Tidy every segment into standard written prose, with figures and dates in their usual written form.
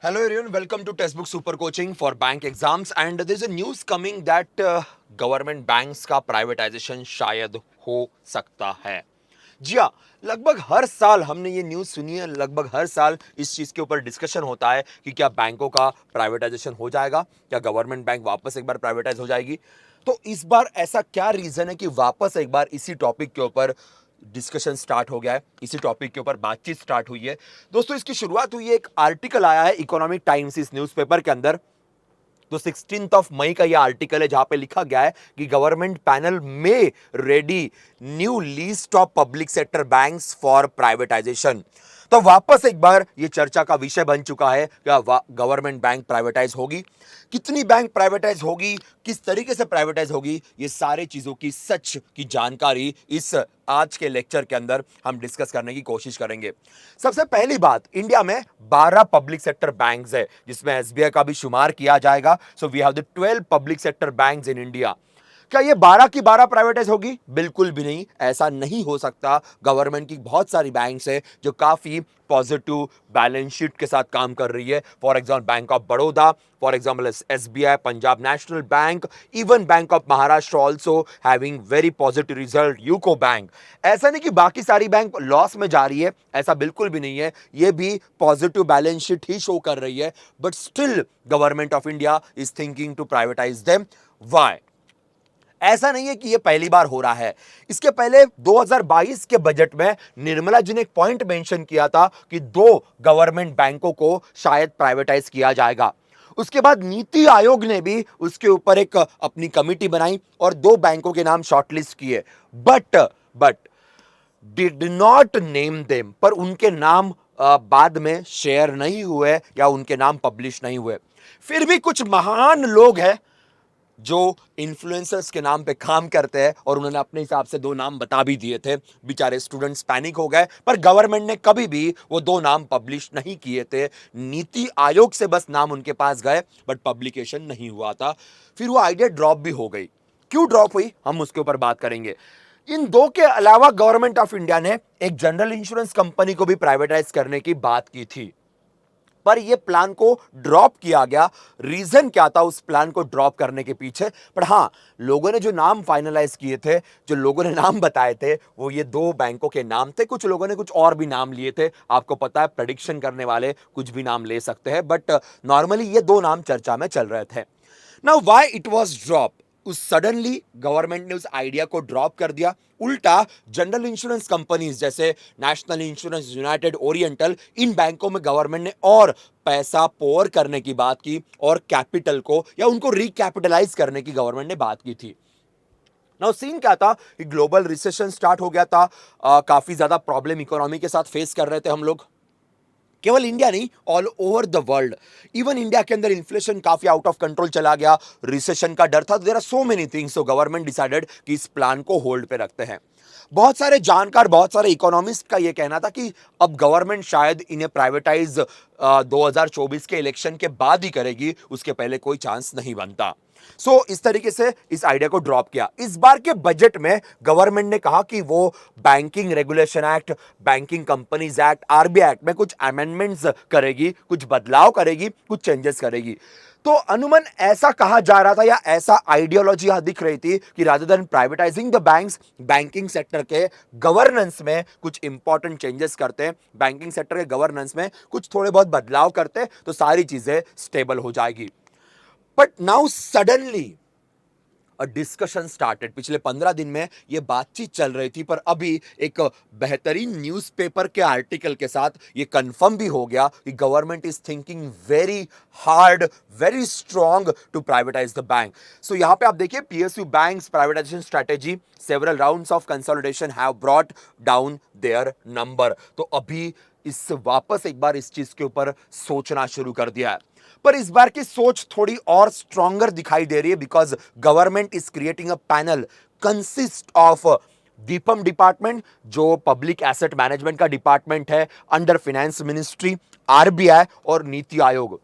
Hello everyone, welcome to Textbook Super Coaching for bank exams and there's a news coming that government banks का privatisation शायद हो सकता है। जी हाँ, लगभग हर साल हमने ये न्यूज़ सुनी है, लगभग हर साल इस चीज़ के ऊपर डिस्कशन होता है कि क्या बैंकों का प्राइवेटाइजेशन हो जाएगा, क्या गवर्नमेंट बैंक वापस एक बार प्राइवेटाइज हो जाएगी। तो इस बार ऐसा क्या रीज़न है कि वापस एक बार इसी टॉपिक के ऊपर डिस्कशन स्टार्ट हो गया है, इसी टॉपिक के ऊपर बातचीत स्टार्ट हुई है। दोस्तों इसकी शुरुआत हुई है, एक आर्टिकल आया है इकोनॉमिक टाइम्स इस न्यूज़पेपर के अंदर। तो 16 ऑफ मई का यह आर्टिकल है जहां पे लिखा गया है कि गवर्नमेंट पैनल में ready new list of public sector banks for privatisation. तो वापस एक बार ये चर्चा का विषय बन चुका है क्या गवर्नमेंट बैंक प्राइवेटाइज होगी, कितनी बैंक प्राइवेटाइज होगी, किस तरीके से प्राइवेटाइज होगी, ये सारी चीजों की सच की जानकारी इस आज के लेक्चर के अंदर हम डिस्कस करने की कोशिश करेंगे। सबसे पहली बात, इंडिया में 12 पब्लिक सेक्टर बैंक्स है जिसमें एसबीआई का भी शुमार किया जाएगा। So we have the 12 public sector banks in India. क्या ये 12 की 12 प्राइवेटाइज होगी? बिल्कुल भी नहीं, ऐसा नहीं हो सकता। गवर्नमेंट की बहुत सारी बैंक्स है जो काफी पॉजिटिव बैलेंस शीट के साथ काम कर रही है। For example bank of Baroda, for example SBI, Punjab national bank, even bank of Maharashtra also having very positive result, UCO bank. ऐसा नहीं कि बाकी सारी बैंक लॉस में जा रही है, ऐसा बिल्कुल भी नहीं है, ये भी पॉजिटिव बैलेंस शीट ही शो कर रही है। But still government of India is thinking to privatise them. Why? ऐसा नहीं है कि यह पहली बार हो रहा है। इसके पहले 2022 के बजट में निर्मला जी ने एक पॉइंट मेंशन किया था कि 2 गवर्नमेंट बैंकों को शायद प्राइवेटाइज किया जाएगा। उसके बाद नीति आयोग ने भी उसके ऊपर एक अपनी कमिटी बनाई और 2 बैंकों के नाम शॉर्टलिस्ट किए। But did not name them, पर उनके नाम बाद में शेयर नहीं हुए या उनके नाम पब्लिश नहीं हुए। फिर भी कुछ महान लोग हैं जो इन्फ्लुएंसर्स के नाम पे काम करते हैं और उन्होंने अपने हिसाब से 2 नाम बता भी दिए थे। बेचारे स्टूडेंट्स पैनिक हो गए, पर गवर्नमेंट ने कभी भी वो 2 नाम पब्लिश नहीं किए थे। नीति आयोग से बस नाम उनके पास गए, बट पब्लिकेशन नहीं हुआ था। फिर वो आइडिया ड्रॉप भी हो गई। क्यों ड्रॉप हुई, हम उसके ऊपर बात करेंगे। इन 2 के अलावा गवर्नमेंट ऑफ इंडिया ने एक जनरल इंश्योरेंस कंपनी को भी प्राइवेटाइज करने की बात की थी, पर यह प्लान को ड्रॉप किया गया। रीजन क्या था उस प्लान को ड्रॉप करने के पीछे? पर हां, लोगों ने जो नाम फाइनलाइज किए थे, जो लोगों ने नाम बताए थे, वो ये 2 बैंकों के नाम थे। कुछ लोगों ने कुछ और भी नाम लिए थे। आपको पता है, प्रेडिक्शन करने वाले कुछ भी नाम ले सकते हैं, बट नॉर्मली ये 2 नाम चर्चा में चल रहे थे। Now why it was drop? उस सडनली गवर्नमेंट ने उस आइडिया को ड्रॉप कर दिया। उल्टा जनरल इंश्योरेंस कंपनीज जैसे नेशनल इंश्योरेंस, यूनाइटेड ओरिएंटल, इन बैंकों में गवर्नमेंट ने और पैसा पोर करने की बात की और कैपिटल को या उनको रिकैपिटलाइज करने की गवर्नमेंट ने बात की थी। नाउ सीन क्या था कि ग्लोबल रिसेशन स्टार्ट हो गया था। काफी ज्यादा प्रॉब्लम इकोनॉमी के साथ फेस कर रहे थे हम लोग। केवल इंडिया नहीं, all over the world. Even India के अंदर इन्फ्लेशन काफी आउट ऑफ कंट्रोल चला गया, रिसेशन का डर था। There are so many things, so government decided कि इस प्लान को होल्ड पे रखते हैं। बहुत सारे जानकार, बहुत सारे इकोनॉमिस्ट का यह कहना था कि अब गवर्नमेंट शायद इन्हें प्राइवेटाइज 2024 के इलेक्शन के बाद ही करेगी, उसके पहले कोई चांस नहीं बनता। इस तरीके से इस आइडिया को ड्रॉप किया। इस बार के बजट में गवर्नमेंट ने कहा कि वो banking regulation act, banking companies act, RBI act में कुछ अमेंडमेंट्स करेगी, कुछ बदलाव करेगी, कुछ चेंजेस करेगी। तो अनुमान ऐसा कहा जा रहा था या ऐसा आइडियोलॉजी यहां दिख रही थी कि rather than privatising the banks, banking sector के गवर्नेंस में कुछ इंपॉर्टेंट चेंजेस करते, बैंकिंग सेक्टर के गवर्नेंस में कुछ थोड़े बहुत बदलाव करते, तो सारी चीजें स्टेबल हो जाएगी। But now suddenly discussion started. पिछले 15 दिन में यह बातचीत चल रही थी, पर अभी एक बेहतरीन न्यूज़पेपर के आर्टिकल के साथ यह कंफर्म भी हो गया कि government is thinking very hard, very strong to privatise the bank. So यहां पे आप देखिए, PSU banks privatisation strategy, several rounds of consolidation have brought down their number. तो अभी इस वापस एक बार इस चीज के ऊपर सोचना शुरू कर दिया है। पर इस बार की सोच थोड़ी और स्ट्रॉन्गर दिखाई दे रही है, because government is creating a panel consist of Deepam department, जो पब्लिक एसेट मैनेजमेंट का डिपार्टमेंट है अंडर फाइनेंस मिनिस्ट्री, आरबीआई और नीति आयोग।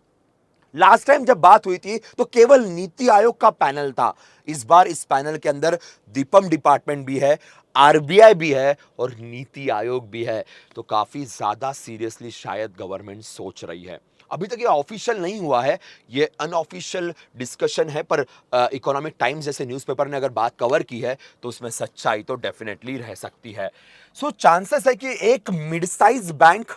लास्ट टाइम जब बात हुई थी तो केवल नीति आयोग का पैनल था। इस बार इस पैनल के अंदर दीपम डिपार्टमेंट भी है, आरबीआई भी है और नीति आयोग भी है। तो काफी ज्यादा सीरियसली शायद गवर्नमेंट सोच रही है। अभी तक ये ऑफिशियल नहीं हुआ है, ये अनऑफिशियल डिस्कशन है, पर इकोनॉमिक टाइम्स जैसे न्यूज़पेपर ने अगर बात कवर की है तो उसमें सच्चाई तो डेफिनेटली रह सकती है। सो चांसेस है कि एक मिड साइज बैंक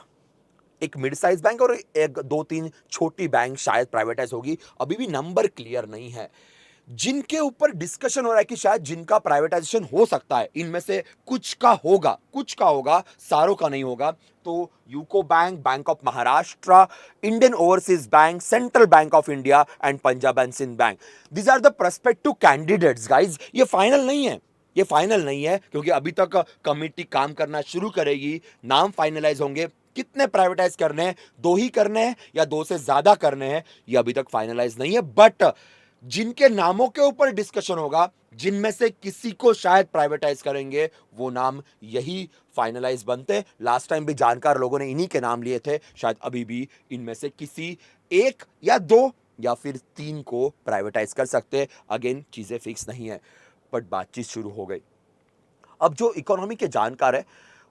और एक दो तीन छोटी बैंक शायद प्राइवेटाइज होगी। अभी भी नंबर क्लियर नहीं है। जिनके ऊपर डिस्कशन हो रहा है कि शायद जिनका प्राइवेटाइजेशन हो सकता है, इनमें से कुछ का होगा, सारों का नहीं होगा। तो UCO bank, bank of Maharashtra, Indian overseas bank, central bank of India and Punjab and Sind bank, these are the prospective candidates guys. ये फाइनल नहीं है, ये फाइनल नहीं है क्योंकि अभी तक कमिटी काम करना शुरू करेगी, नाम फाइनलाइज होंगे। कितने प्राइवेटाइज करने हैं, दो ही करने हैं या दो से ज्यादा करने हैं, ये अभी तक फाइनलाइज नहीं है। बट जिनके नामों के ऊपर डिस्कशन होगा, जिनमें से किसी को शायद प्राइवेटाइज करेंगे, वो नाम यही फाइनलाइज बनते। लास्ट टाइम भी जानकार लोगों ने इन्हीं के नाम लिए थे, शायद अभी भी इनमें से किसी एक या दो या फिर तीन को प्राइवेटाइज कर सकते। अगेन चीजें फिक्स नहीं है, बट बातचीत शुरू हो गई। अब जो इकोनॉमी के जानकार है,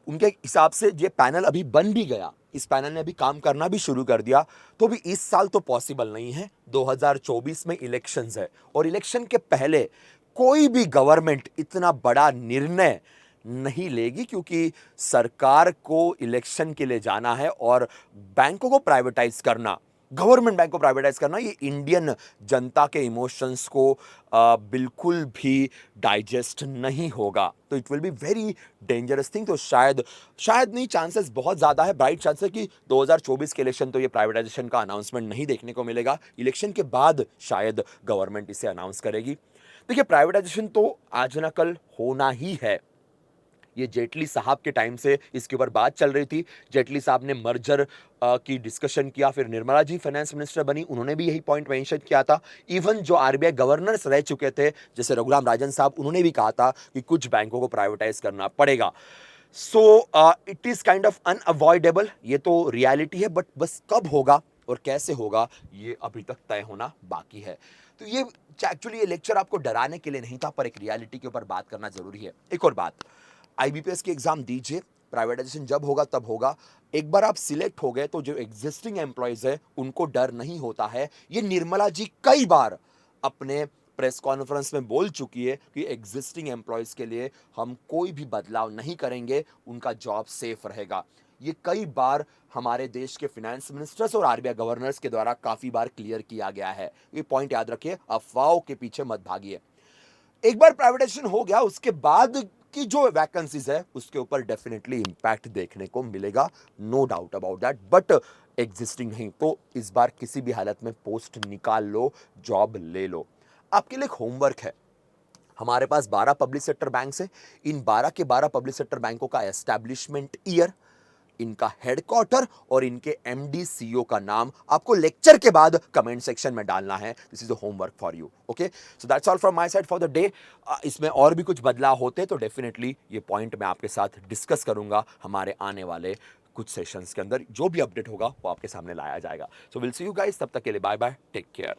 उनके हिसाब से ये पैनल अभी बन भी गया, इस पैनल ने अभी काम करना भी शुरू कर दिया, तो भी इस साल तो पॉसिबल नहीं है। 2024 में इलेक्शंस है और इलेक्शन के पहले कोई भी गवर्नमेंट इतना बड़ा निर्णय नहीं लेगी, क्योंकि सरकार को इलेक्शन के लिए जाना है और बैंकों को प्राइवेटाइज करना, गवर्नमेंट बैंक को प्राइवेटाइज करना, ये इंडियन जनता के इमोशंस को बिल्कुल भी डाइजेस्ट नहीं होगा। तो it will be very dangerous thing. तो शायद शायद नहीं, चांसेस बहुत ज़्यादा है, ब्राइट चांसेस है कि 2024 के इलेक्शन तो ये प्राइवेटाइजेशन का अनाउंसमेंट नहीं देखने को मिलेगा। इलेक्शन के बाद शायद गवर्नमेंट इसे अनाउंस करेगी। देखिए, प्राइवेटाइजेशन तो आज ना कल होना ही है। ये जेटली साहब के टाइम से इसके ऊपर बात चल रही थी। जेटली साहब ने मर्जर की डिस्कशन किया, फिर निर्मला जी फाइनेंस मिनिस्टर बनी, उन्होंने भी यही पॉइंट मेंशन किया था। इवन जो आरबीआई गवर्नर्स रह चुके थे, जैसे रघुराम राजन साहब, उन्होंने भी कहा था कि कुछ बैंकों को प्राइवेटाइज करना पड़ेगा। So it is kind of unavoidable, ये तो रियलिटी है, बट बस कब होगा और कैसे होगा, ये अभी तक तय होना बाकी है। तो ये एक्चुअली ये लेक्चर आपको डराने के लिए नहीं था, पर एक रियलिटी के ऊपर बात करना जरूरी है। एक और बात, आईबीपीएस की एग्जाम दीजिए, प्राइवेटाइजेशन जब होगा तब होगा। एक बार आप सिलेक्ट हो गए तो जो एग्जिस्टिंग एम्प्लॉयज है उनको डर नहीं होता है। ये निर्मला जी कई बार अपने प्रेस कॉन्फ्रेंस में बोल चुकी है कि एग्जिस्टिंग एम्प्लॉयज के लिए हम कोई भी बदलाव नहीं करेंगे, उनका जॉब सेफ रहेगा। ये कई बार हमारे देश के फाइनेंस मिनिस्टर्स और आरबीआई गवर्नर्स के द्वारा काफी बार क्लियर किया गया है। ये पॉइंट याद रखिए, अफवाहों के पीछे मत भागिए। एक बार प्राइवेटाइजेशन हो गया, उसके बाद की जो वैकेंसीज है उसके ऊपर डेफिनेटली इंपैक्ट देखने को मिलेगा, no doubt about that. But existing नहीं, तो इस बार किसी भी हालत में पोस्ट निकाल लो, जॉब ले लो। आपके लिए एक होमवर्क है। हमारे पास 12 पब्लिक सेक्टर बैंक्स हैं। इन 12 के 12 पब्लिक सेक्टर बैंकों का एस्टैब्लिशमेंट ईयर, इनका हेडक्वार्टर और इनके एमडी सीईओ का नाम आपको लेक्चर के बाद कमेंट सेक्शन में डालना है। This is a homework for you. Okay, so that's all from my side for the day. इसमें और भी कुछ बदलाव होते तो डेफिनेटली ये पॉइंट मैं आपके साथ डिस्कस करूंगा हमारे आने वाले कुछ सेशंस के अंदर। जो भी अपडेट होगा वो आपके सामने लाया जाएगा। So will see you guys, तब तक के लिए बाय बाय, टेक केयर।